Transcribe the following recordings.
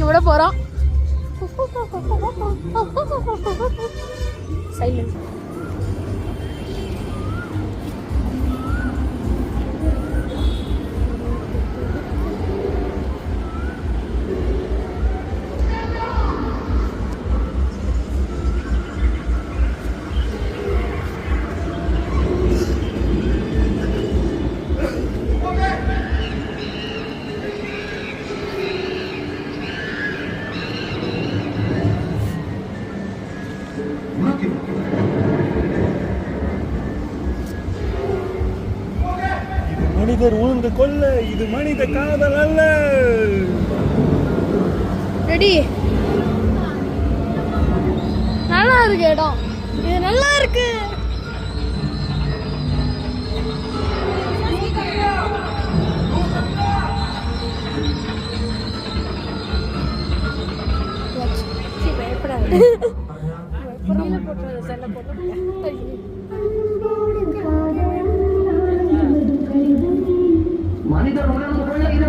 விட போறோம். சைலண்ட். மனிதர் உழுந்து கொல்ல, இது மனித காதல் அல்ல. ரெடி. நல்லா இருக்கு இடம், இது நல்லா இருக்கு.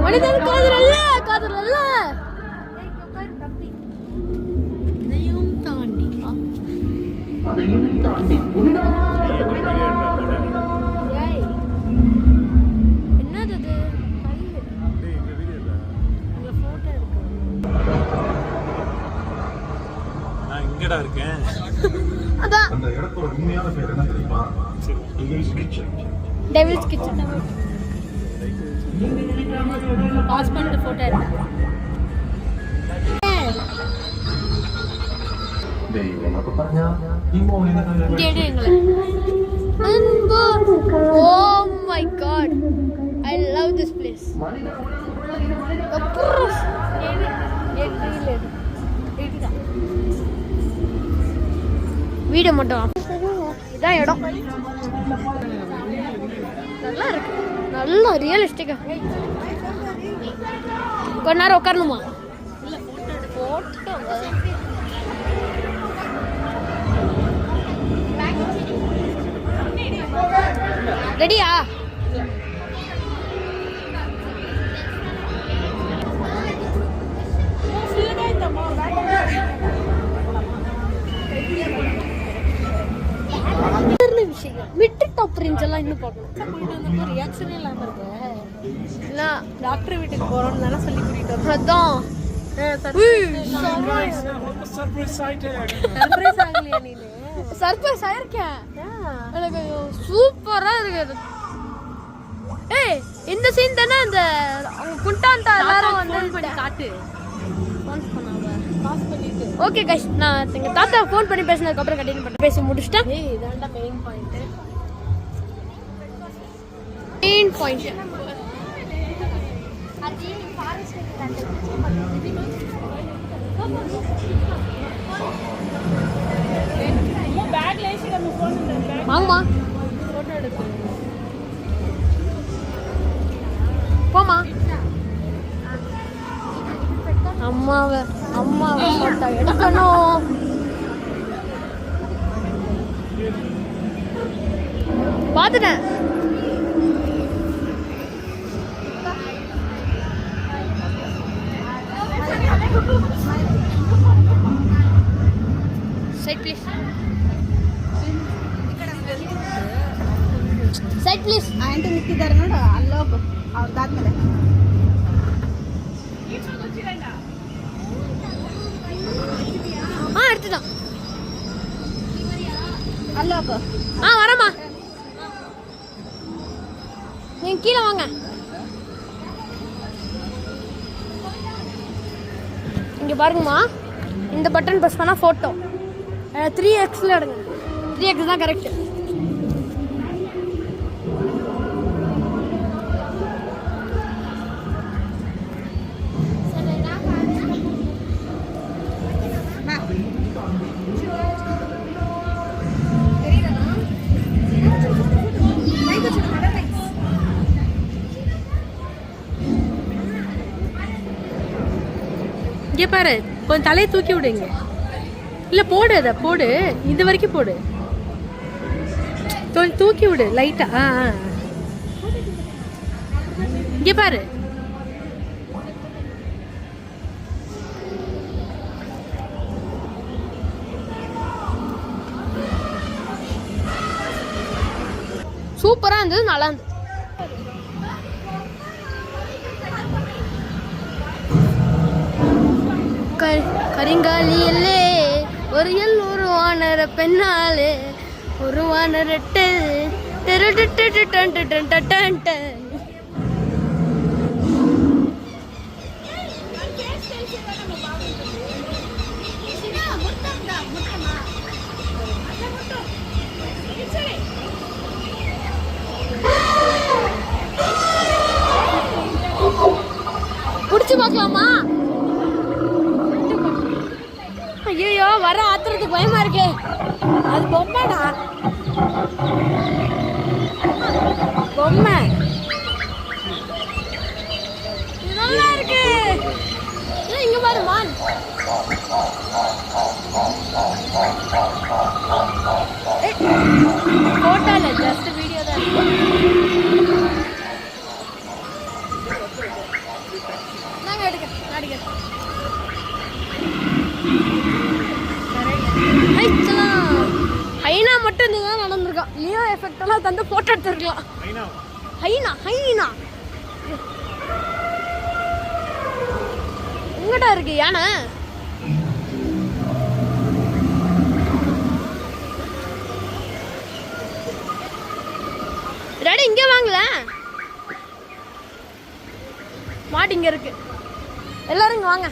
மனிதன் காதல் அல்ல, காதல் அல்ல. அதையும் தாண்டி என்னது அது? போட்டோ எடுக்க நான் இங்கடா இருக்கேன். அதான் அந்த இடத்தோட உண்மையான பேர் என்ன தெரியுமா? Devil's kitchen. Devil's kitchen. Pass பண்ணிட்டு போட்டோ எடுக்க. Dewang apa tanya? Imo ini kan. Oh my god, I love this place. Video மட்டும் இதான் இடம். நல்லா இருக்கு, நல்லா ரியலிஸ்டிக்கா. கொஞ்ச நேரம் உட்காரணுமா? போட்டோ ரெடியா? விஷயம் விட்டு டாப் ரேஞ்ச் எல்லாம் இன்னும் பார்க்கணும். ரியாக்ஷனே இல்லாம இருக்கு. இல்ல டாக்டர் வீட்டுக்கு போறோம்னு தானே சொல்லி கூட்டிட்டு வரோம். அதான் சர்ப்ரைஸ் ஆகலையா நீனு? சர்ப்ரைஸ் ஆயிருக்கேன். எனக்கு சூப்பரா இருக்கு. ஏய், இந்த சீன் தானே அந்த குண்டான்டா எல்லாரும் வந்து பண்ணி காட்டு. ஃபோன் பண்ணாவ பாஸ் பண்ணிட்டு. ஓகே गाइस, நான் எங்க தாத்தா ஃபோன் பண்ணி பேசினதுக்கு அப்புறம் கண்டினியூ பண்ண பேசி முடிச்சிட்டேன். ஏய், இதான்டா மெயின் பாயிண்ட். மெயின் பாயிண்ட் அது ஃபாரஸ்ட் கிட்ட பேக்ல ஏசி நம்ம ஃபோன் பண்றேன். வாங்கமா போட்டோ எடுத்து போமா. அம்மாவை போட்டோ எடுக்கணும். பார்த்துட்டேன். Side please, side please. Aunty ನಿಂತಿದ್ದಾರೆ ನೋಡು, ಅಲ್ಲೋಗು ಅವ್ರದಾದ್ಮೇಲೆ. எடுத்துதான் அல்லோகு. வரமா, நீங்க கீழே வாங்க. இங்க பாருங்கம்மா, இந்த பட்டன் பிரஸ் பண்ணா போட்டோ 3xல எடுங்க. 3x தான் கரெக்ட். இங்கே பாரு, கொஞ்சம் தலையை தூக்கி விடுங்க. இல்லை போடு, அதை போடு, இது வரைக்கும் போடு, கொஞ்சம் தூக்கி விடு லைட்டா. இங்கே பாரு, சூப்பரா இருந்தது, நல்லா இருந்தது. கரிங்காலியிலே ஒரு ஒரு வானர பெண்ணாலே ஒரு வானரட்டு குடிச்சு பார்க்கலாமா? ஐயோ, வர ஆத்துறதுக்கு பயமா இருக்கே. அது பொம்மைடா, பொம்மை. நல்லா இருக்கு. இங்க பாரு மான். போட்டோ இல்ல, ஜஸ்ட் வீடியோ தான். நாங்க எடுக்கிறேன். ஹைனா மட்டும் நீங்க நடந்திருக்கோம். லியோ எஃபெக்ட் எல்லாம் தந்து போட்டோ எடுத்துருக்கலாம். ஹைனா எங்கடா இருக்கு யானை? டாடி இங்க வாங்கல, மாடு இங்க இருக்கு. எல்லாரும் இங்க வாங்க.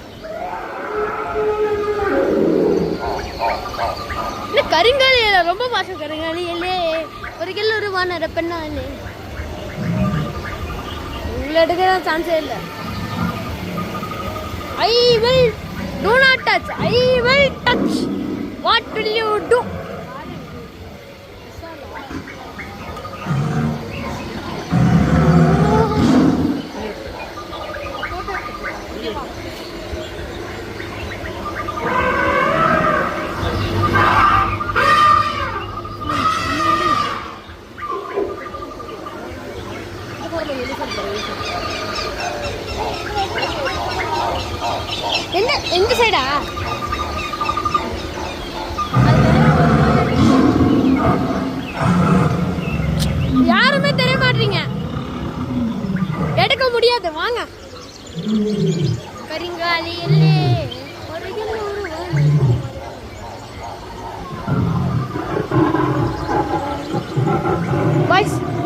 கருங்காலி ரொம்ப பாசம். கருங்காலி இல்லே ஒரு கிலோ ஒரு வானர பெண்ணாலே. உங்களை எடுக்கிற சான்ஸே இல்லை. I will do not touch. I will touch. What will you do? எந்த சைடா? யாருமே தெரிய மாட்டீங்க, எடுக்க முடியாது. வாங்க. கரிங்காலி இல்லே ஒரு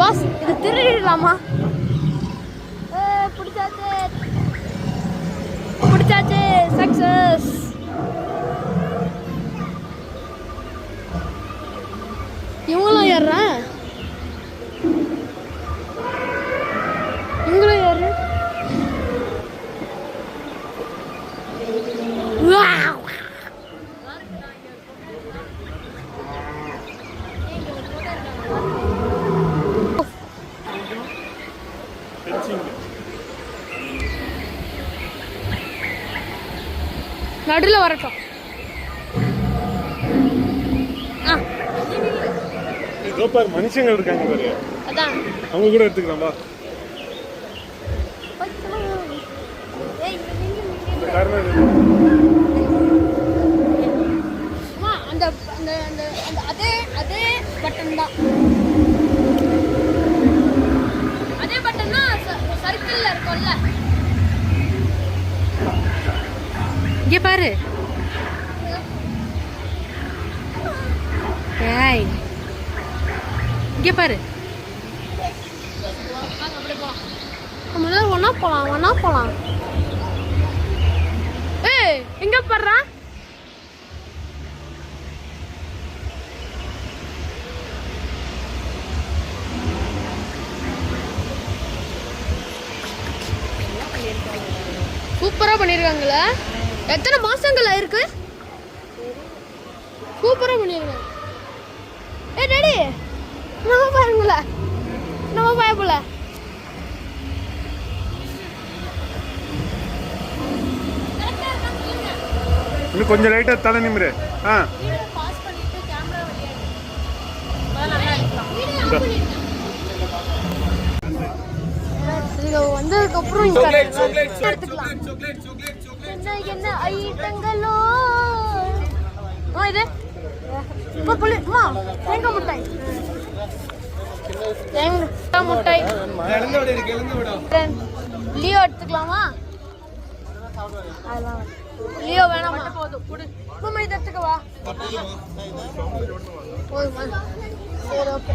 பாஸ், இது திருடிடலாமா? பிடிச்சாச்சு, சக்சஸ். இவங்களும் யாரா? இவங்களும் யாரு? நடுவில் வரட்டும். மனுஷங்க இருக்காங்க பாரு, அதான் அவங்க கூட எடுத்துக்கலாமா? அந்த அதே பட்டன் தான். அதே பட்டன் தான் சர்க்கிள்ல இருக்கும்ல. இங்க பாரு. ஏய், இங்க பாரு. நம்ம ஒன்னா போலாம். ஏய், எங்க பாருடா? சூப்பரா பண்ணிருக்காங்கல்ல. எத்தனை மாசங்கள் ஆயிருக்கு? சூப்பரா பண்ணிருக்காங்க. ஏ டாடி, நம்ம பாருங்கள, நம்ம பயப்படல. இன்னும் கொஞ்சம் லைட்டா தலை நிமிரு. பாஸ் பண்ணிட்டு கேமரா வெளியே வந்ததுக்கு அப்புறம் என்ன ஐட்டங்களோ இது தேங்காய் மிட்டாய். முட்டை லியோ எடுத்துக்கலாமா? அதெல்லாம் லியோ வேணாமா? போதும் குடு. அம்மா இதை எடுத்துக்கவா? போதுமா? சரி ஓகே.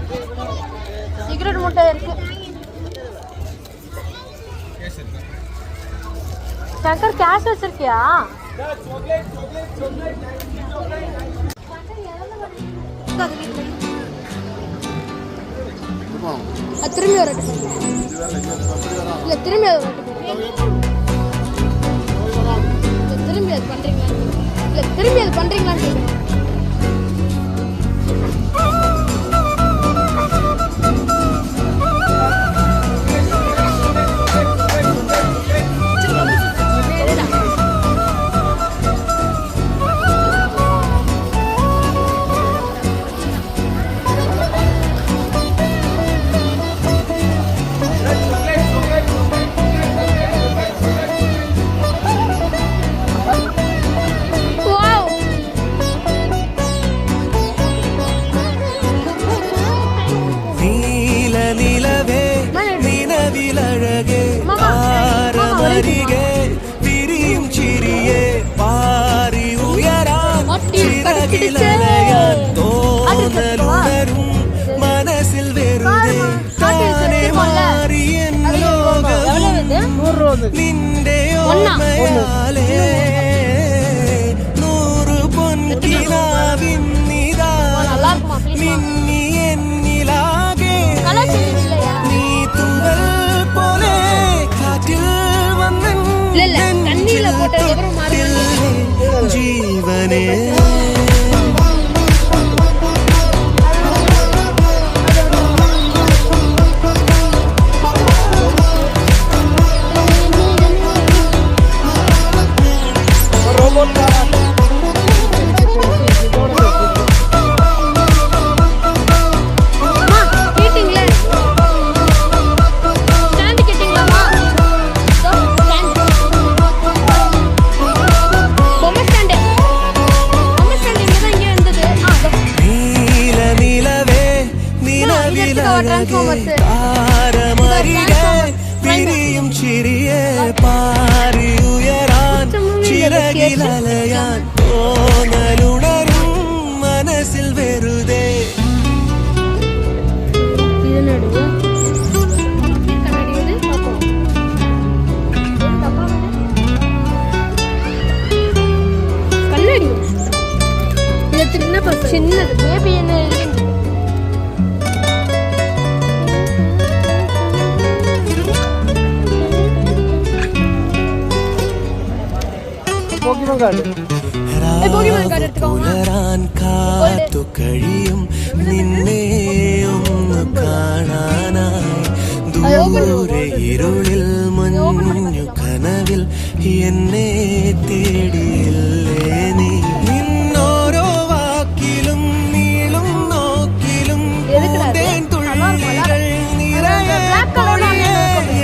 சிகரெட் முட்டை இருக்கு. சங்கர் கேஷ் வச்சிருக்கியா? திரும்பி வர இல்ல திரும்பி திரும்பி அது பண்றீங்களா? இல்ல திரும்பி அது பண்றீங்களான்னு கேட்குறேன். மனசில் வெறுதே தானே மாறியன் நின்றையோமையாலே 100 பொன்கிலாவின் நிதான் மின்னி எண்ணிலாகே நீ துவல் போலே காற்றில் வந்தன் ஜீவனே விரியும் சிறிய பாரி உயரான் சிறகில் அலையான் தோணலுணரும் மனசில் வெறுதே சின்னது பேபி என்ன പുലരാൻ കാത്തു കഴിയും നിന്നെ ഒന്ന് കാണാനായി ദൂരെ ഇരുളിൽ മഞ്ഞു കനവിൽ എന്നെ തേടിയില്ലേ നീ നിന്നോരോ വാക്കിലും നീളും നോക്കിലും തേൻ തുള്ളികൾ നിറയെ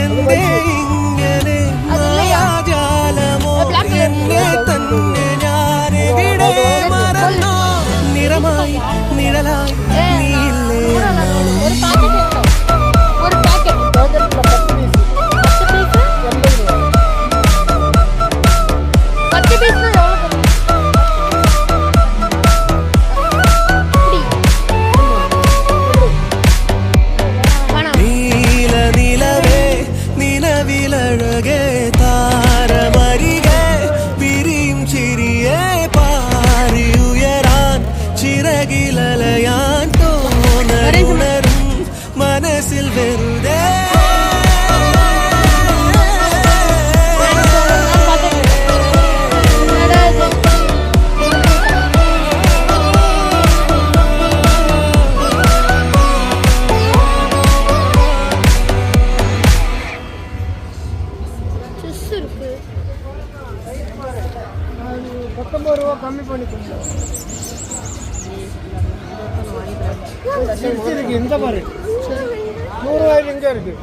എന്തേ ഇങ്ങനെ മായാജാലമോ എന്നെ തന്നെ ഞാനെവിടെ മറന്നോ നിറമായി നിഴലായി നീയില്ലേ മനസ്സിൽ വെറുതെ ₹19 கம்மி பண்ணி கொடுங்க. இருக்கு இந்த பாரு 100 எங்க இருக்கு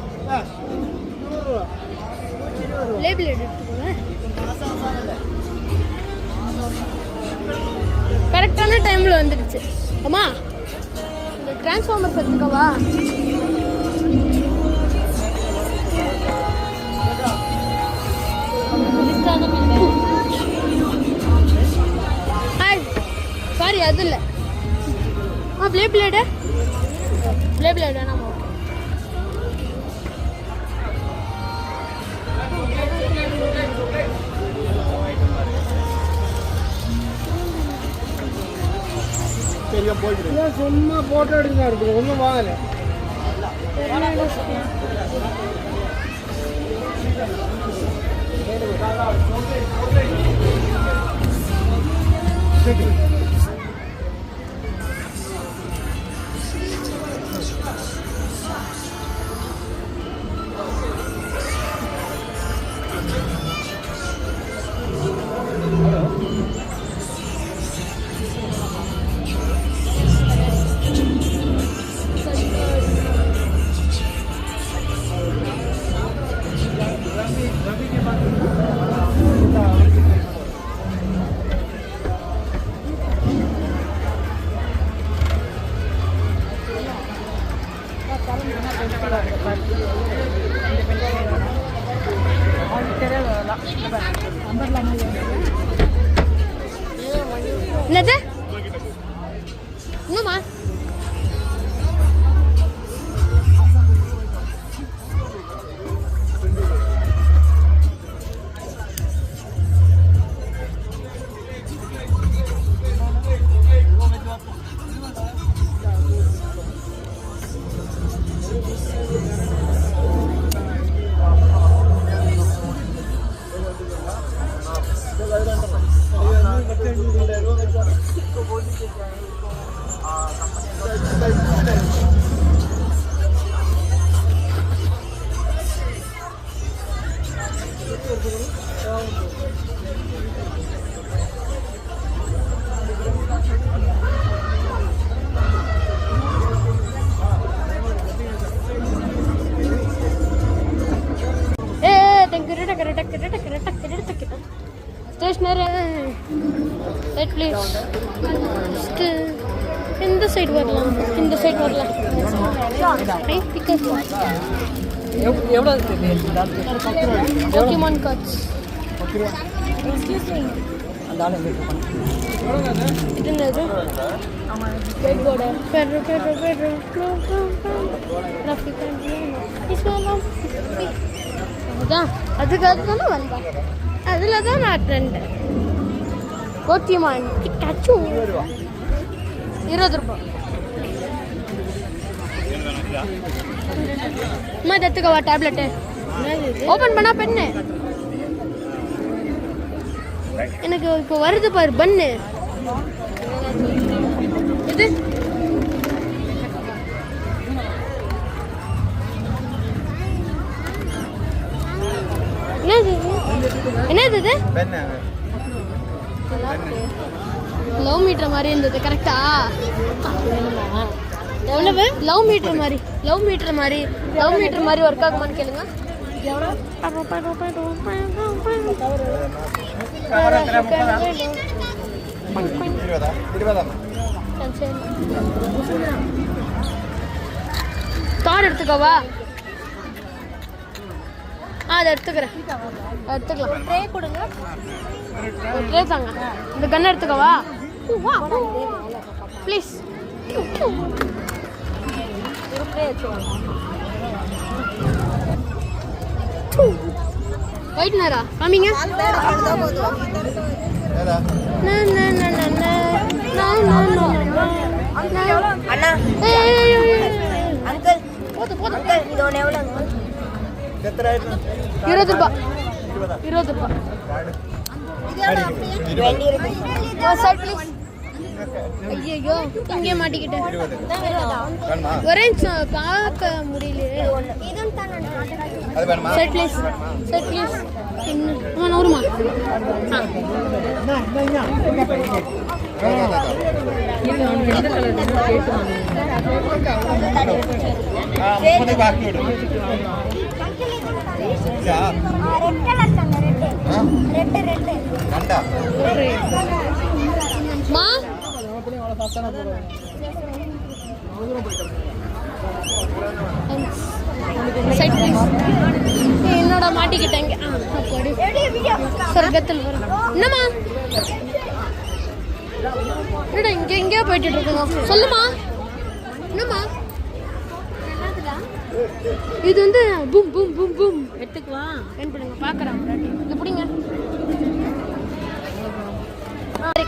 லேபிள் எடுத்துக்கோங்க. கரெக்டான டைம்ல வந்துடுச்சு. அம்மா இந்த டிரான்ஸ்ஃபார்மர் எடுத்துக்கவா? சாரி அது இல்லை ப்ளே பிளேடு வேணாமா சும்மா போட்டோ எடுக்க இருக்குது ஒன்றும் வாங்கல என்னது இன்னுமா Stationary. Right, please. In the side வரலாம். In the side வரலாம். Right, because. எவ்வளவு தெரியுது? Pokemon cards. Excuse me. அந்த ஆளு வெயிட் பண்ணு. இது என்னது? Wait board. பெரு. கிராஃபிக் இஸ்லாம். அதான் அதுக்காக தான வந்தேன். அதுல தான் நான் ட்ரெண்ட். போக்கிமான் பிக்காச்சு 20 ரூபாய். அம்மா எடுத்துக்கவா டேப்லெட்டு. ஓபன் பண்ணா பெண்ணு. எனக்கு இப்போ வருது பாரு பண்ணு. இது என்னது இது? லவ் மீட்டர் மாதிரி இருந்தது கரெக்டா? எவ்வளவு? லவ் மீட்டர் மாதிரி ஒர்க் ஆகுமான்னு கேளுங்க. கார் எடுத்துக்கவா? அதை எடுத்துக்கலாம். ட்ரே கொடுங்க. ட்ரே தாங்க. இந்த கன் எடுத்துக்கவா? ப்ளீஸ். ஒயிட்னரா காமிங்க. போதும். 20 ரூபாய். ஐயோ இங்கே மாட்டிக்கிட்டேன். ஒரே பார்க்க முடியல. Set please. நூறுமா? மா சைட் ப்ளீஸ். என்னோட மாட்டிக்கிட்டாங்க. சொர்க்கத்தில் வரும். என்னம்மா என்னடா இங்கே எங்கேயோ போயிட்டு இருக்குங்க. சொல்லுமா என்னம்மா? இது வந்து பூம் பூம் பூம் பூம் எடுத்துக்குவான். என்ன பண்ணுங்க பார்க்குறேன். இது பிடிங்க.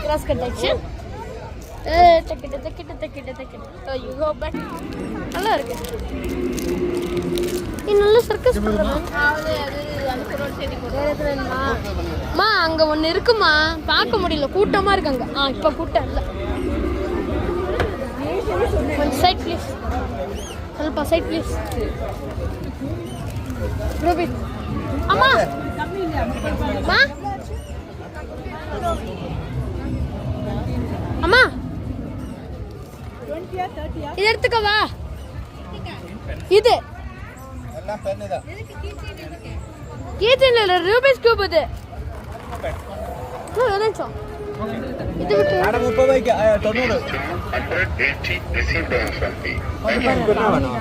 கிராஸ் கட் ஆச்சு. ஐயோ பட் நல்லா இருக்கு. இது நல்ல சர்க்கஸ் மா. அங்க ஒண்ணு இருக்குமா, பார்க்க முடியல, கூட்டமா இருக்கு அங்க. இப்ப கூட்டம் இல்ல. Side please. ಸ್ವಲ್ಪ சைட் ப்ளீஸ். ரூபி அம்மா மா அம்மா இது எடுத்துக்கவா? இது கீச்சன் இல்ல, ரூபிக்ஸ் கியூப் இது. இது விட்டு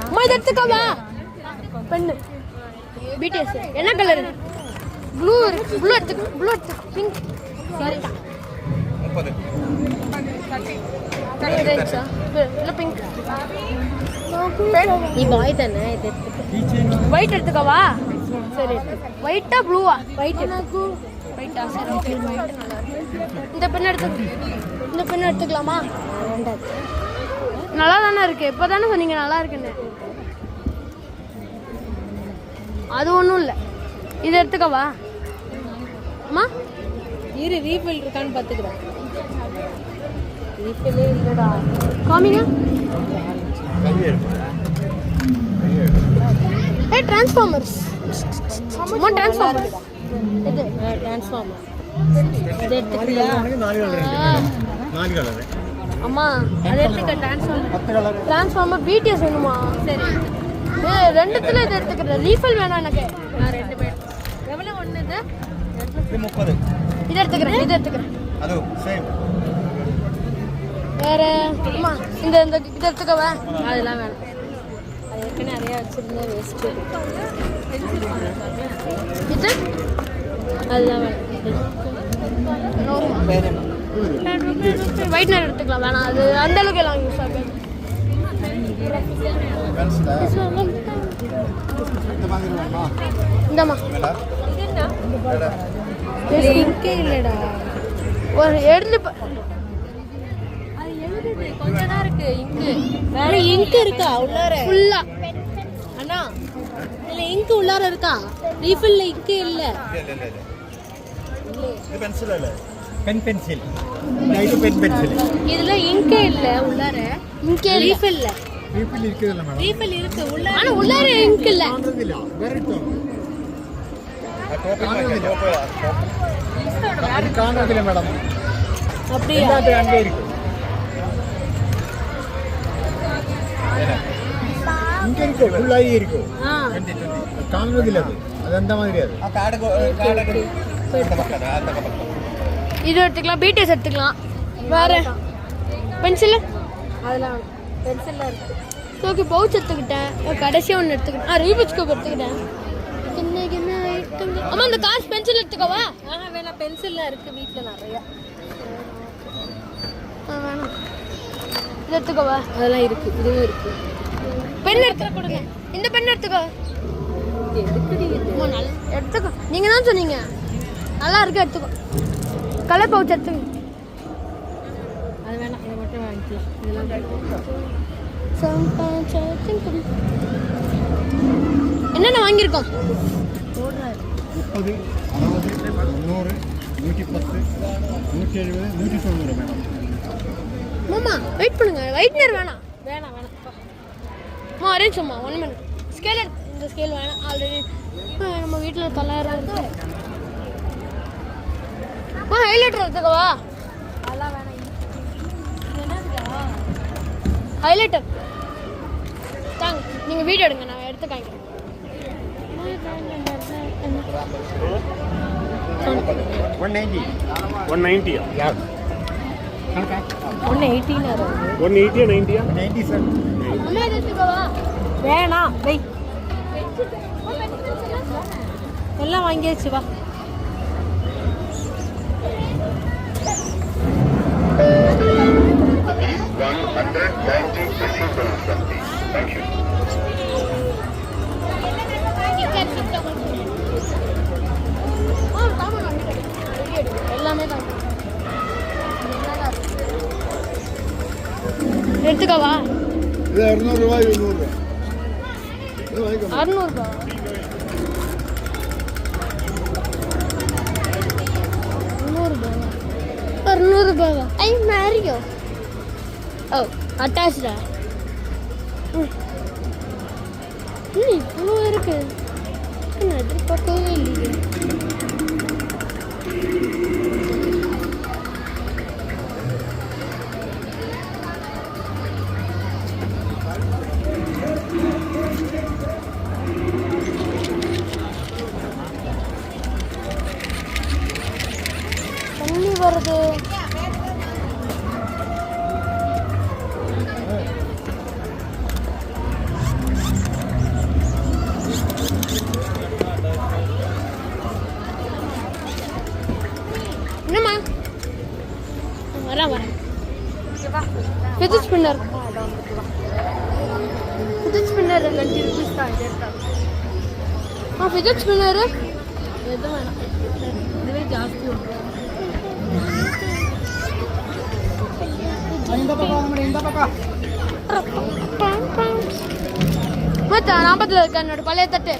அம்மா இது எடுத்துக்கவா? பெண்ணு பிடிஎஸ் என்ன கலர்? ப்ளூ இருக்கு. ப்ளூ எடுத்துக்க. ப்ளூ எடுத்துக்க. Pink sorry pink. நீ பாய் தானே? இது ஒயிட் எடுத்துக்கவா? சரி ஒயிட்டா ப்ளூவா? ஒயிட் ஒயிட்டா? சரி ஓகே. இந்த பென் எடுத்துக்கலாமா? நல்லா தானே இருக்கு. இப்போ தானே சொன்னீங்க நல்லா இருக்குன்னு. அது ஒன்றும் இல்லை. இது எடுத்துக்கவா அம்மா? இரு ரீஃபில் இருக்கான்னு பார்த்துக்கிறேன். ரீஃபிலே இல்லைடா. காமிங்க. டிரான்ஸ்ஃபார்மர்ஸ். அம்மா டிரான்ஸ்ஃபார்மர். இது டிரான்ஸ்ஃபார்மர். இது எடுத்துக்கிறியா? அம்மா அது எடுத்துக்க. டிரான்ஸ்ஃபார்மர் பிடிஎஸ் வேணுமா? சரி ரெண்டுத்துல இது எடுத்துக்கிறேன். ரீஃபில் வேணாம் எனக்கு. ரெண்டு பேர் எவ்வளோ? ஒன்று இது 30. இது எடுத்துக்கிறேன். இது எடுத்துக்கிறேன். வேற அம்மா இந்த இந்த இது எடுத்துக்கவா? அதெல்லாம் வேணும். அது ஏற்கனவே நிறையா வச்சுருந்தேன் வேஸ்ட்டு. இது அதெல்லாம் வேணும். ஒயிட்னர் எடுத்துக்கலாம். வேணாம் அது அந்த அளவுக்கு எல்லாம் யூஸ் ஆகாது. இந்தம்மா இங்கே இல்லைடா. ஒரு எழுது கொஞ்சம் தான் இருக்கு. இங்கு வேற இங்கு இருக்கா உள்ளார? ஃபுல்லா அண்ணா இல்ல இங்கு உள்ளார இருக்கா? ரீஃபில்ல இங்கு இல்ல. இது பென்சில் இல்ல, பென்சில். இது பென்சில். இதுல இங்கே இல்ல உள்ளார. இங்கே ரீஃபில் இல்ல. ரீஃபில் இருக்குதுல மேடம்? ரீஃபில் இருக்கு உள்ளார. ஆனா உள்ளார இங்கு இல்ல. காண்றதில்ல. வேற இருக்கு. காண்றதில்ல மேடம். அப்படியே அங்கே இருக்கு. இங்க இருக்கு. ஃபுல்லாகி இருக்கு. காண்றதில்ல. அது அந்த மாதிரி. அது இது எடுத்துக்கலாம். பிடிஎஸ் எடுத்துக்கலாம். வேற பென்சில் அதெல்லாம் பென்சில்லாம் இருக்கு. ஓகே பவுச் எடுத்துக்கிட்டேன். கடைசியாக ஒன்று எடுத்துக்கிட்டேன். ரீபிக்ஸ் கியூப் எடுத்துக்கிட்டேன். என்ன அம்மா இந்த காசு பென்சில் எடுத்துக்கவா? வேணாம் பென்சில்லாம் இருக்கு வீட்டில் நிறையா. வேணாம் இது எடுத்துக்கவா? அதெல்லாம் இருக்கு. இதுவும் இருக்கு. பென் எடுத்து கொடுங்க. இந்த பென் எடுத்துக்கோ. எடுத்துக்கோ. நீங்கள் தான் சொன்னீங்க நல்லா இருக்கு. எடுத்துக்கோ. கலர் பவுச் எடுத்துக்கோ. அது வேணாம். இதை மட்டும் வாங்கிக்கலாம். என்னென்ன வாங்கியிருக்கோம்? 30, 60, 100, 110, 170, 190 மேடம். மாமா வெயிட் பண்ணுங்க. ஒயிட்னர் வேணாம். வேணாம் அரேஞ்ச் அம்மா 1 மினிட். ஸ்கேல் இந்த ஸ்கேல் வேணாம். ஆல்ரெடி நம்ம வீட்டில் 900 இருக்கு. ஹைலைட்டர் எடுத்துக்கவா? அதெல்லாம் வேணாம். ஹைலைட்டர் தாங்க. நீங்கள் வீடியோ எடுங்க, நான் எடுத்து காமிக்கிறேன். 190. 190. Yeah. 180 180 90 90 சார். அம்மா இதை எடுத்துக்கவா? வேணாம் வை எல்லாம் வாங்கியாச்சு வா. எல்லாமே தான் எடுத்துக்கவா? இது 200 ரூபாய் 100 ரூபாய். இது வாங்கிக்கோ. 600 ரூபா. 600 ரூபாவா? ஐ மேரியோ. ஓ அட்டாச்டா. இவ்வளோ இருக்கு. நான் எதிர்பார்க்கவே இல்லையே. தண்ணி வருது. என்னம்மா வரேன் ஃபிஜிட் ஸ்பின்னர் 20 ரூபீஸ் தான். ஃபிஜிட் ஸ்பின்னர் எதுவும் வேணாம். இதுவே ஜாஸ்தி மச்சான் ஞாபகத்தில் இருக்க என்னோட பழைய தட்டு.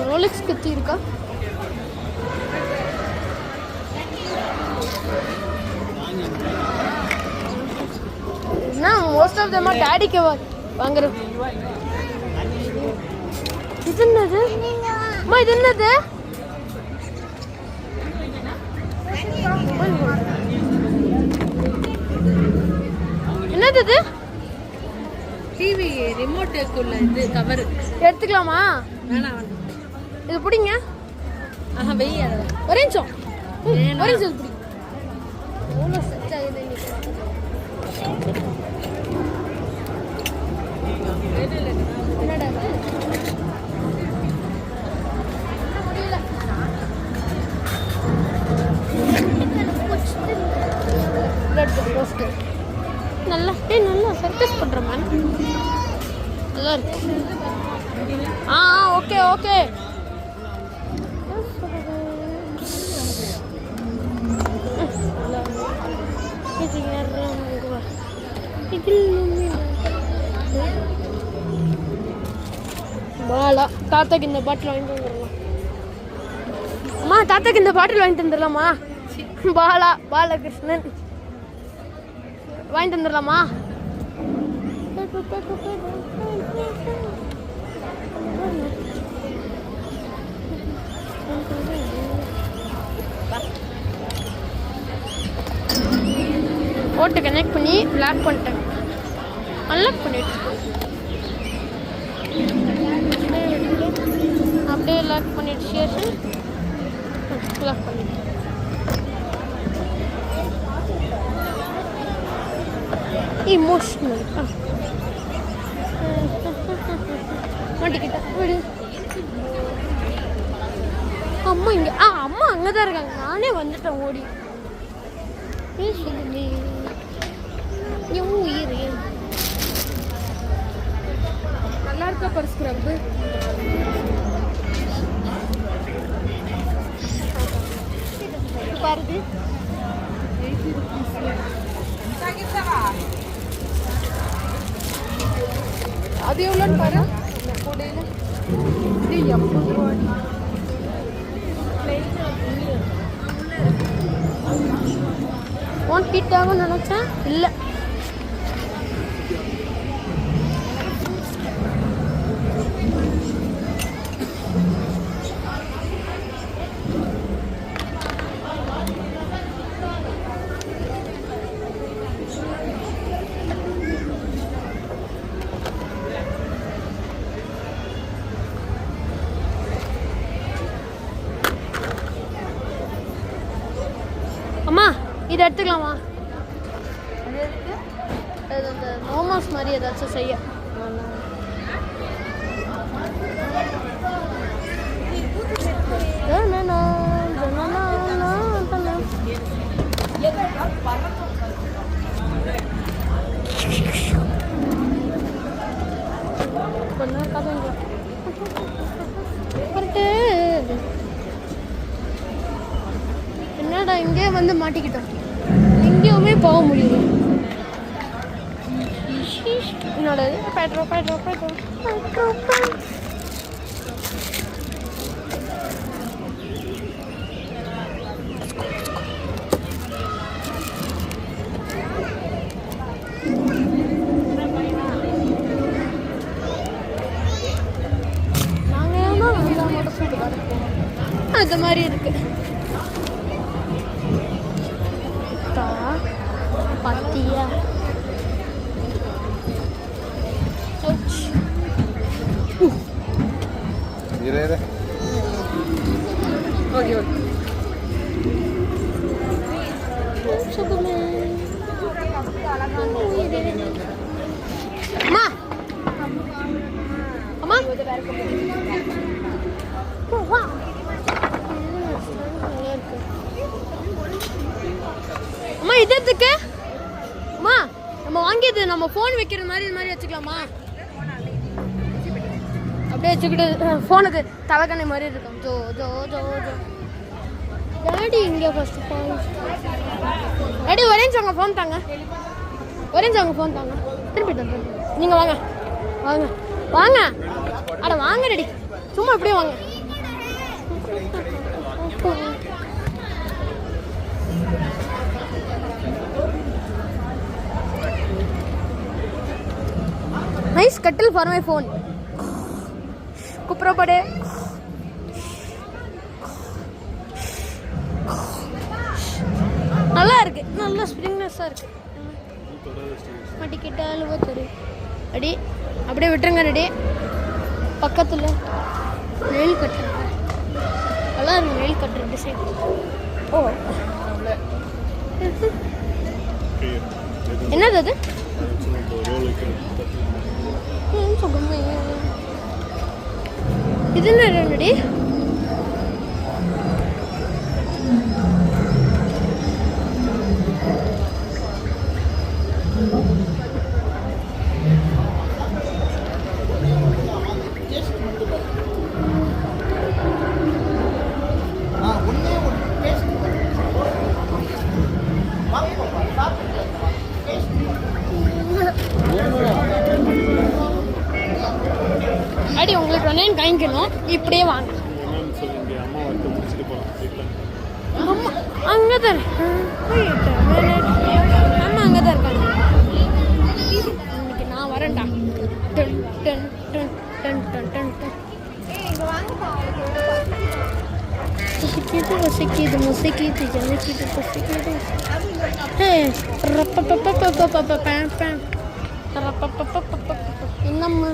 ரோலெக்ஸ் கத்தி இருக்கா? நான் மோஸ்ட் ஆஃப் தம்மா டாடிக்கு வாங்குறேன். இது என்னது அம்மா? இது என்னது? என்னது இது? டிவி ரிமோட்டுக்குள்ள இது கவர் எடுத்துக்கலாமா? வேணாம். இது பிடிங்க. ஆஹா வெய்ய ஒரு நிமிஷம் ஒரு நிமிஷம் பிடி. எவ்வளோ செட் ஆகுது இன்னைக்கு. என்னடா நல்லா நல்லா சர்க்கஸ் பண்ற மேம். நல்லா இருக்கு. Okay okay. பாலா தாத்தாக்கு இந்த பாட்டில் வாங்கிட்டு வந்துடலாம். அம்மா தாத்தாக்கு இந்த பாட்டில் வாங்கிட்டு வந்துடலாமா? பாலா பாலகிருஷ்ணன் வாங்கிட்டு வந்துடலாமா? ஓட்டு கனெக்ட் பண்ணி லாக் பண்ணிட்டேன். அன்லாக் பண்ணிட்டு அப்படியே லாக் பண்ணிட்டு ஸ்டேஷன் லாக் பண்ணிட்டு இமோஷனல் மாட்டிக்கிட்ட விடு. அம்மா இங்கே அம்மா அங்கே தான் இருக்காங்க. நானே வந்துட்டேன் ஓடி. பேசுங்க என் உயிர். நல்லா இருக்கா பர் ஸ்க்ரப்பு? பாருது அது எவ்வளோன்னு பாரு. கூடையில் இது 80 ரூபாய். ஒன் ஹீட் ஆகும் நினச்சேன். இல்லை இதை எடுத்துக்கலாமா? அது அந்த மோமோஸ் மாதிரி ஏதாச்சும் செய்ய. என்னடா இங்கே வந்து மாட்டிக்கிட்டோம், எங்கேயுமே போக முடியல. என்னோட பெட்ரோல் அது மாதிரி இருக்கு. பத்தியா அம்மா அம்மா அம்மா இது எதுக்கு? அம்மா நம்ம வாங்கியது நம்ம ஃபோன் வைக்கிற மாதிரி இது மாதிரி வச்சுக்கலாமா? அப்படியே வச்சுக்கிட்டு ஃபோனுக்கு தலைக்கண்ணை மாதிரி இருக்கும். Joe Joe Joe Joe daddy இங்கே ஃபர்ஸ்ட் டாடி ஒரேஞ்சவங்க ஃபோன் தாங்க, ஒரேஞ்சவங்க ஃபோன் தாங்க. திருப்பி நீங்கள் வாங்க வாங்க வாங்க, அட வாங்க டாடி, சும்மா இப்படியே வாங்க. நைஸ் கட்டில் ஃபார் மை ஃபோன். குப்புறப்படு. நல்லா இருக்கு, நல்லா ஸ்ப்ரிங்னஸாக இருக்கு. மாட்டிக்கிட்ட அழுவ தொடு அடி அப்படியே விட்டுருங்க ரெடி. பக்கத்தில் நெயில் கட்டுறேன், நல்லா இருக்கு நெயில் கட்டுற டிசைன். ஓ என்னது அது? இது என்ன ரெடி? அடி உங்களுக்கு ஒன்னே வாங்கிக்கணும், இப்படியே வாங்க. அம்மா அங்கே தான் அம்மா அங்கே தான் இருக்காங்க. இன்னைக்கு நான் வரேன்டா. டன் டன் டன் டன் டன் டன் டன். முசிக்கிது முசிக்கிது ஜனிக்கிது பசிக்கிது. என்னம்மா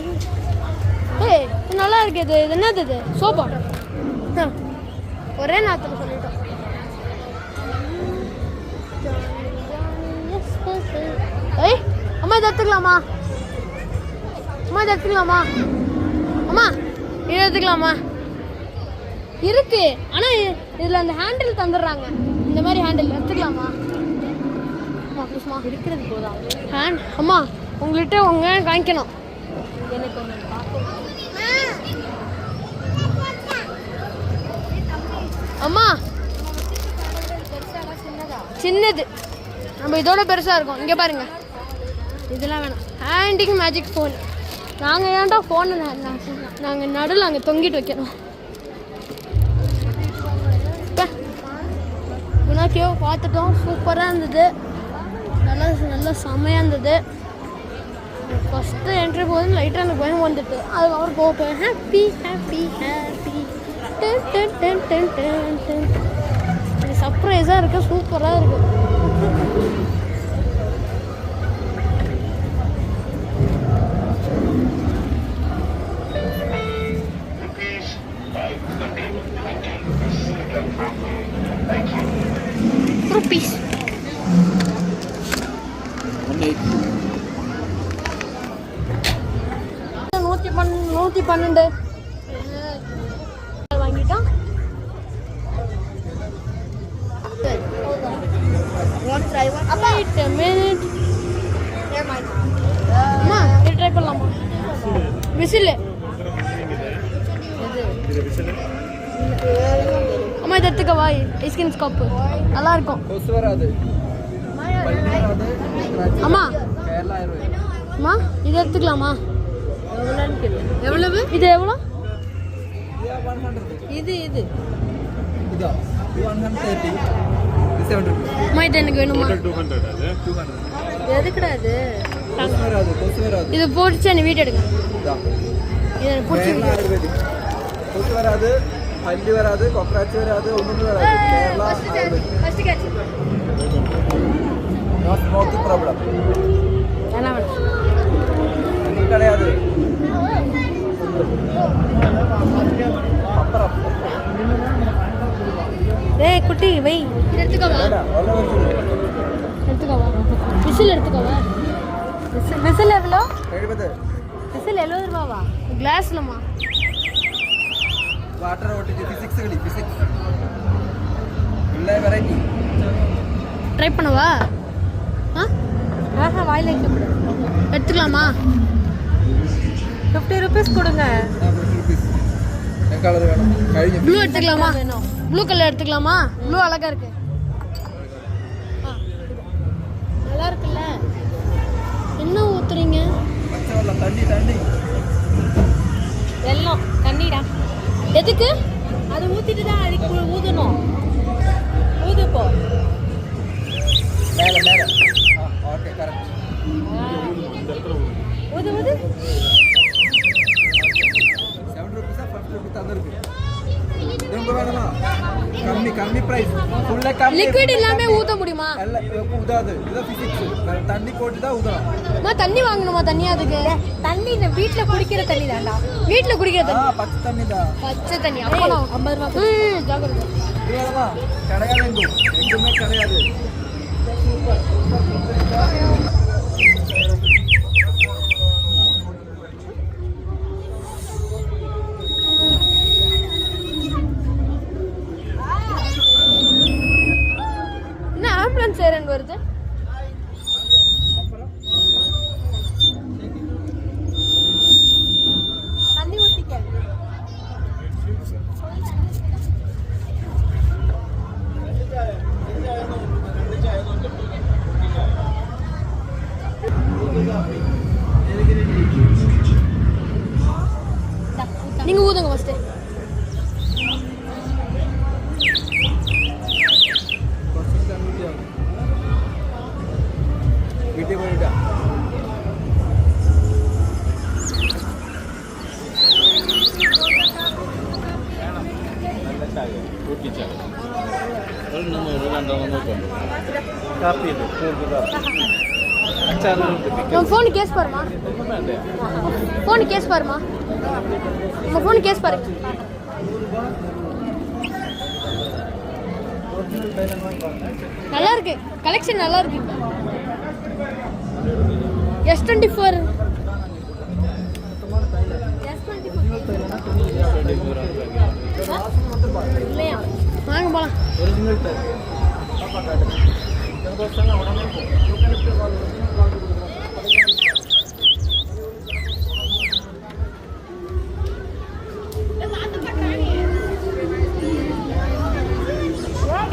ஏய் நல்லா இருக்கு. இது என்னது? இது சோப்பா? ஒரே நேரத்தில் சொல்லிட்டோம். ஏய் அம்மா இதை எடுத்துக்கலாமா? அம்மா இதை எடுத்துக்கலாமா? அம்மா இதை எடுத்துக்கலாமா? இருக்கு, ஆனால் இதில் அந்த ஹேண்டில் தந்துடுறாங்க. இந்த மாதிரி ஹேண்டில் எடுத்துக்கலாமா? இருக்கிறது போதும். ஹேண்ட் அம்மா உங்கள்கிட்ட உங்க வாங்கிக்கணும். எனக்கு ஒன்று பார்க்கணும். அம்மா சின்னது, நம்ம இதோட பெருசாக இருக்கும். இங்கே பாருங்க, இதெல்லாம் வேணாம். Handing magic phone. நாங்கள் ஏன்டா ஃபோனை நாங்கள் நடுவில் அங்கே தொங்கிட்டு வைக்கணும். குணாக்கியோ பார்த்துட்டோம், சூப்பராக இருந்தது, நல்லா நல்லா செம்மையாக இருந்தது. ஃபஸ்ட்டு என்ட்ரி போகுது லைட்டாக எனக்கு பயம் வந்துட்டு, அதுக்கப்புறம் போக happy happy happy ten ten ten ten ten ten. இது சர்ப்ரைஸாக இருக்குது, சூப்பராக இருக்குது. ருபீஸ் 212 வாங்கிட்டோம். அப்பா wait a minute. அம்மா இது ட்ரை பண்ணலாமா? விசில் அம்மா இது எடுத்துக்கவா? ஐஸ்கிரீம் ஸ்காப்பு நல்லா இருக்கும். கொசு வராது. அம்மா கேரளா ஆயிரம். அம்மா இது எடுத்துக்கலாமா? எவ்வளவு? இது எவ்வளோ? இது இதா 130. இது 70. அம்மா இது எனக்கு வேணுமா? 200 அது 200. எதுக்குடா இது? கொசு வராது. இது போட்டுச்சு அந்த வீட்டு எடுங்க. இதா. இது எனக்கு பிடிச்சி കേരള ആയുർവേദിക്. കൊസു വരാത്, പല്ല് വരാത്, കൊക്രാച്ച് വരാത്, ഒന്നും വരാത്. Kerala Ayurvedic. First catch no smoking problem. என்ன வேணும்? ഒന്നും கிடையாது. அப்புறம் ஏய் குட்டி வை இது எடுத்துக்கவா? எடுத்துக்கவா? விசில் எடுத்துக்கவா? விசில் எவ்வளோ? 70. விசில் 70 ரூபாவா? கிளாஸ்லமா? വാട്ടർ ഓട്ടിച്ച് ഫിസിക്സ് കളി ഫിസിക്സ് ഉള്ള വെറൈറ്റി ட்ரை பண்ணவா? ஆஹா வாயில வைக்கக்கூடாது. எடுத்துக்கலாமா? 50 ரூபீஸ் கொடுங்க. 50 rupees. കളർ വേണം കഴിഞ്ഞു. ப்ளூ எடுத்துக்கலாமா? ப்ளூ கலர் எடுத்துக்கலாமா? ப்ளூ அழகா இருக்கு. நல்லா இருக்குல்ல? என்ன ஊத்துறீங்க? പച്ചവെള്ളം തണ്ണി തണ്ണി வெல்லம் தண்ணிடா. எதுக்கு? அது ஊத்திட்டு தான் அதுக்கு ஊதணும். ஊது போ. മേലെ മേലെ ഓക്കെ കറക്റ്റ്. ஊது ஊது. 7 rupees 50 rupees തന്നിருக்கு. ரொம்ப வேணுமா? கம்மி கம்மி பிரைஸ். ஃபுல்லா கம்மி. லிக்விட் இல்லாம ஊத்த முடியுமா? இல்ல ஊதாது. இது பிசிக்ஸ். தண்ணி போட்டு தான் ஊதணும். அம்மா தண்ணி வாங்கணுமா? தண்ணி அதுக்கு தண்ணி வீட்ல குடிக்கிற தண்ணி தான்டா. வீட்ல குடிக்கிற தண்ணி. பச்சை தண்ணி தான். பச்சை தண்ணி. அப்போ 50 ரூபாய். ஜாக்கிரதை. இது வேணுமா? கிடையாது எங்குமே கிடையாது. என்ன ஆம்புலன்ஸ் சைரன் வருது? தண்ணி ஊத்திக்க. நீங்க ஊதுங்க ஃபர்ஸ்ட். வீட்டுக்கு போயிட்டா நம்ம ஃபோன் கேஸ் பாருமா? ஃபோன் கேஸ் பாருமா? நம்ம ஃபோன் கேஸ் பாரு. நல்லா இருக்கு. கலெக்ஷன் நல்லா இருக்கு. S24 இல்லையா? வாங்க போலாம்.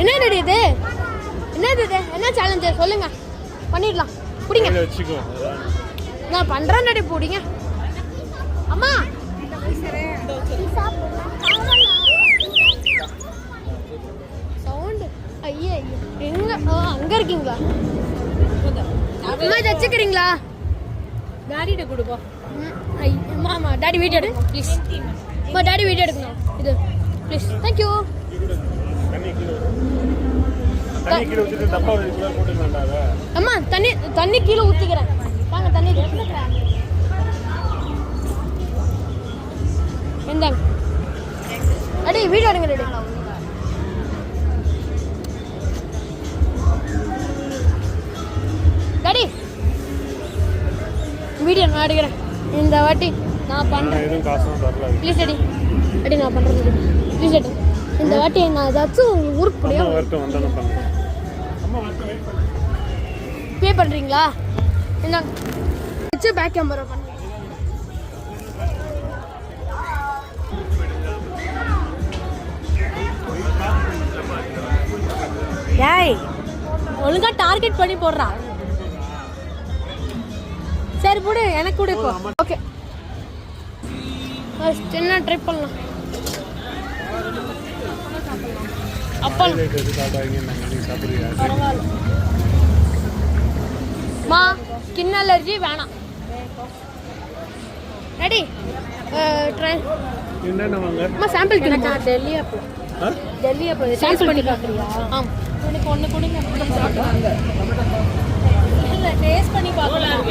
என்ன ரெடி இது? என்னது இது? என்ன சேலஞ்சு சொல்லுங்க, பண்ணிடலாம். பிடிங்க. நான் பண்றேன் ரெடி. பிடிங்க. அம்மா சவுண்ட். ஐயா எங்க? அங்க இருக்கீங்களா? அம்மா இதை வச்சுக்கிறீங்களா? டாடிட்ட கொடுப்போம். அம்மா டாடி வீடியோ எடு ப்ளீஸ். அம்மா டாடி வீடியோ எடுக்கணும் இது ப்ளீஸ். தேங்க்யூ. அம்மா தண்ணி கீழே ஊற்றிக்கிறேன். வாங்க தண்ணி எந்தாங்க. அடி வீடியோ எடுங்க. ரெடி டாடி வீடியோ நான் எடுக்கிறேன். இந்த வாட்டி நான் பண்ணுறேன். எதுவும் காசும் தரல. ப்ளீஸ் அடி அடி நான் பண்ணுறேன். ப்ளீஸ் அடி இந்த வாட்டி நான் ஏதாச்சும் ஊருக்கு போய் வரட்டும் வந்தானே பண்ணுறேன். பே பண்ணுறீங்களா? என்ன வச்சு பேக் கேமரா பண்ணு. ஏய் ஒழுங்கா டார்கெட் பண்ணி போடுறா. சரி போடு, எனக்கு கூட இப்போ. ஓகே ஃபர்ஸ்ட் என்ன ட்ரை பண்ணலாம்? அப்பளம் எது சாப்பிடாதீங்க நாங்கள் சாப்பிடுறீங்க. பரவாயில்ல மா, ஸ்கின் அலர்ஜி வேணாம். Ready try. என்னென்ன வாங்க? அம்மா சாம்பிள் எனக்கு டெல்லி அப்போ டெல்லி அப்போ டேஸ்ட் பண்ணி பார்க்குறியா? ஆமாம் எனக்கு ஒன்று கொடுங்க. இல்லை டேஸ்ட் பண்ணி பார்க்கலாம்.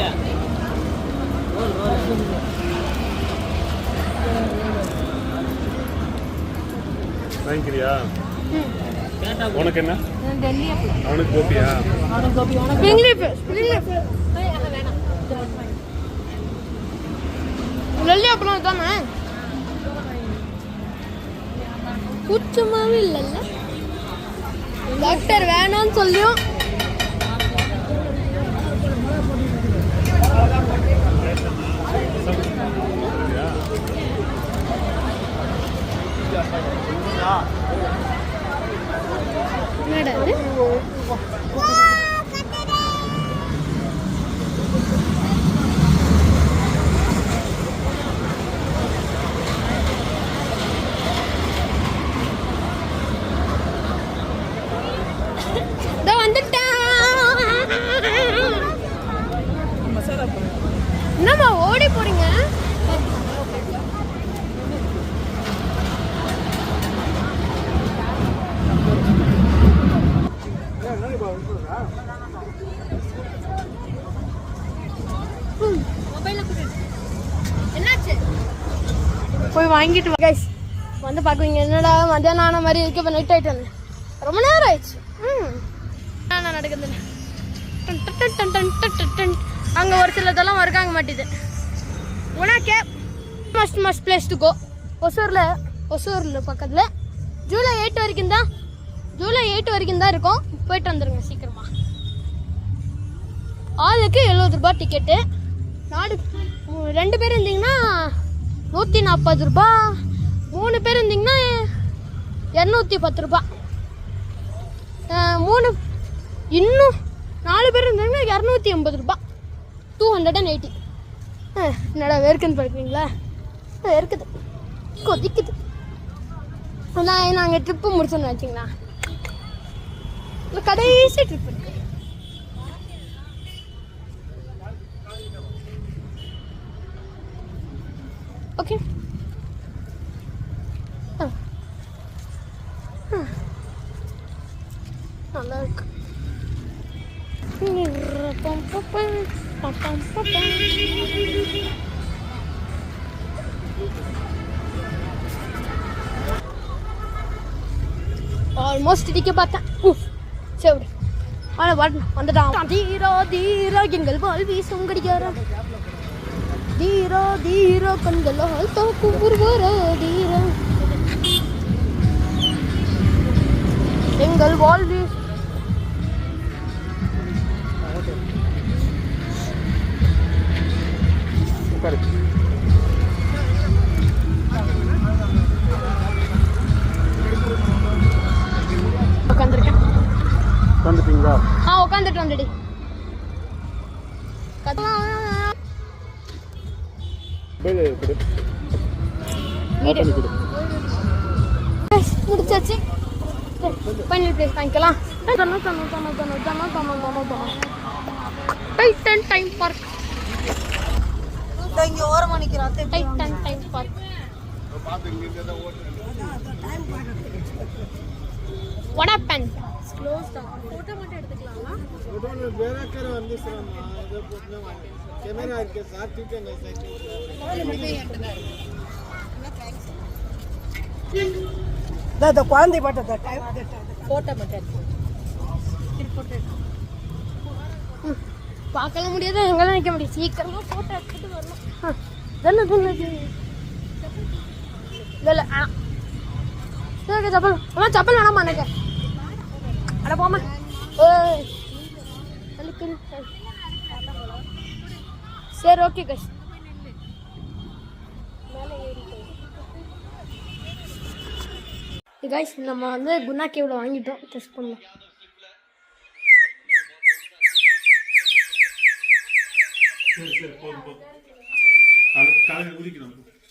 வாங்கிக்கிறியா? உனக்கு என்ன? டெல்லி அப்போ அவனுக்கு கோபியா? அவனுக்கு கோபி உனக்கு வேணாம். லல்லி அப்பளம் தானே? கூச்சமாவே இல்லைல்ல. டாக்டர் வேணாம்னு சொல்லியும் என்னடா இது? இதோ வந்துட்டேன். என்னம்மா ஓடி போறீங்க? என்னாச்சு? போய் வாங்கிட்டு வா கைஸ். வந்து பார்க்குவீங்க என்னடா மத்தியானம் ஆன மாதிரி இருக்கு. இப்போ நைட் ஆகிட்டு வந்தேன். ரொம்ப நேரம் ஆயிடுச்சு. என்ன நடக்குது? அங்கே ஒரு சிலதெல்லாம் ஒர்க்காக மாட்டேது. உனக்கே மஸ்ட் பிளேஸ் டு கோ. ஒசூரில் பக்கத்தில் ஜூலை 8 வரைக்கும் தான் இருக்கும். போயிட்டு வந்துடுங்க சீக்கிரமா. ஆளுக்கு 70 ரூபாய் டிக்கெட்டு. 2 பேர் இருந்தீங்கன்னா 140 ரூபாய். 3 பேர் இருந்தீங்கன்னா 210 ரூபாய். இன்னும் 4 பேர் இருந்தாங்கன்னா 280 ரூபாய். 280. என்னடா வேர்க்குன்னு பார்க்குறீங்களா? வேர்க்குது, கொதிக்குது. நாங்கள் ட்ரிப்பு முடிச்சோன்னு வச்சிங்களா? கடைசி ட்ரிப் இருக்கு. ஓகே நல்லா இருக்கு. ஆல்மோஸ்ட் இடிக்க பார்த்தேன். சரி வந்துட்டான். தீரோ தீரோ எங்கள் வாழ் வீசும் கடிகாரம். தீரோ தீரோ கண்களால் தோக்கும் ஒருவரோ தீரோ எங்கள் வாழ்வி. உட்காந்துருக்கேன். உட்காந்துட்டீங்களா? உட்காந்துட்டு வந்துடி. முடிச்சாச்சு. ஃபைனல் பிளேஸ் வாங்கிக்கலாம். Titan time park. இங்கே ஓரமாக நிற்கிறான். Titan time park. What happened? Close தான். ஃபோட்டோ மட்டும் எடுத்துக்கலாமா? कैमरा के साथ ठीक है ना दादा குழந்தை பட்டத டைம் போட்டோ மட்டும் பார்க்கல முடியாது. எங்கெல்லாம் நிற்க முடியும். சீக்கிரமா போட்டோ எடுத்துட்டு வரணும். தானே இல்லை சரி சப்பல் அம்மா சப்பல் வேணாமா எனக்கு அட போமா சரி ஓகே கைஸ் கைஸ் நம்ம வந்து குணா கேவ்ல வாங்கிட்டோம் டெஸ்ட் பண்ணலாம்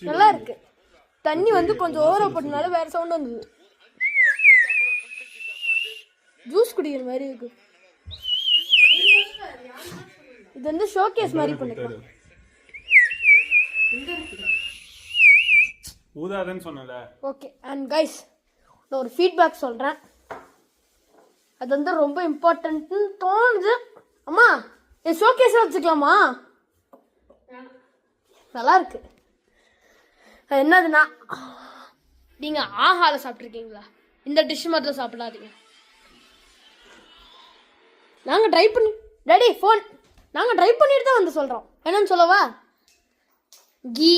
நல்லா இருக்கு தண்ணி வந்து கொஞ்சம் ஓவரா போட்டனால வேற சவுண்ட் வந்தது ஜூஸ் குடிக்கிற மாதிரி இருக்கு இது வந்து ஷோகேஸ் மாதிரி பண்ணிக்கலாம் ஊதாதன்னு சொன்னல ஓகே அண்ட் கைஸ் நான் ஒரு ஃபீட்பேக் சொல்றேன் அது வந்து ரொம்ப இம்பார்ட்டன்ட்னு தோணுது அம்மா என் ஷோகேஸை வச்சுக்கலாமா நல்லா இருக்கு அது என்னதுன்னா நீங்க ஆஹால சாப்பிட்ருக்கீங்களா இந்த டிஷ் மட்டும் சாப்பிடாதீங்க நாங்க ட்ரை பண்ணி டேடி ஃபோன் நாங்க ட்ரை பண்ணிட்டு தான் வந்து சொல்றோம் என்னன்னு சொல்லவா கீ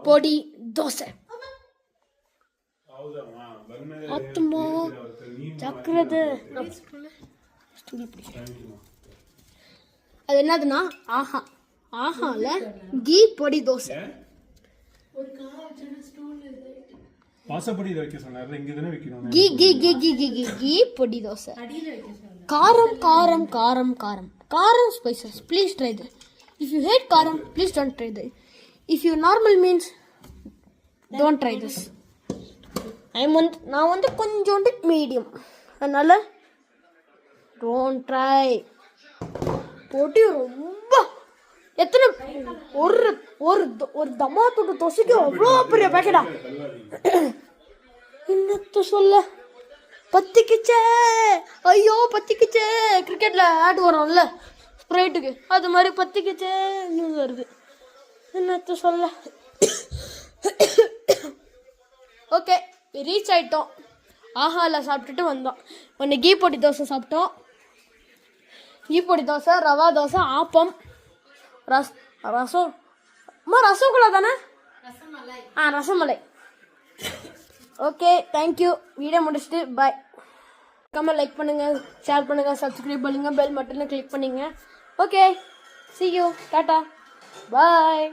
பொடி தோசை ஆத்துமா சக்கரது அது என்னதுன்னா ஆஹா ஆஹால கீ பொடி தோசை வாசப்படி இத வைக்க சொன்னாரு இங்க தானே வைக்கணும் கீ கீ கீ கீ கீ கீ கீ பொடி தோசை காரம் காரம் காரம் காரம் காரம் spices please try the if you hate காரம் please don't try the if you normal means don't try this நான் வந்து கொஞ்சோண்டு மீடியம் அதனால டோன்ட் ட்ரை பொடி ரொம்ப எத்தனை ஒரு ஒரு ஒரு தமாத்தோட தோசைக்கு அவ்வளோ பெரிய பேக்கெட்டா என்னத்த சொல்ல பத்திக்குச்சே ஐயோ பத்திக்குச்சே கிரிக்கெட்ல ஆட் வரும்ல ஸ்ப்ரைட்டுக்கு அது மாதிரி பத்திக்குச்சே இன்னும் வருது என்னத்த சொல்ல ஓகே ரீச் ஆயிட்டோம் ஆஹால சாப்பிட்டுட்டு வந்தோம் ஒன்று கீ பொடி தோசை சாப்பிட்டோம் கீ பொடி தோசை ரவா தோசை ஆப்பம் ரசம் அம்மா ரசகுல்லா தானே ரசமலை ஓகே தேங்க்யூ வீடியோ முடிச்சுட்டு பாய் கமெண்ட் லைக் பண்ணுங்கள் ஷேர் பண்ணுங்கள் சப்ஸ்கிரைப் பண்ணுங்கள் பெல் பட்டனை கிளிக் பண்ணுங்க okay see you tata bye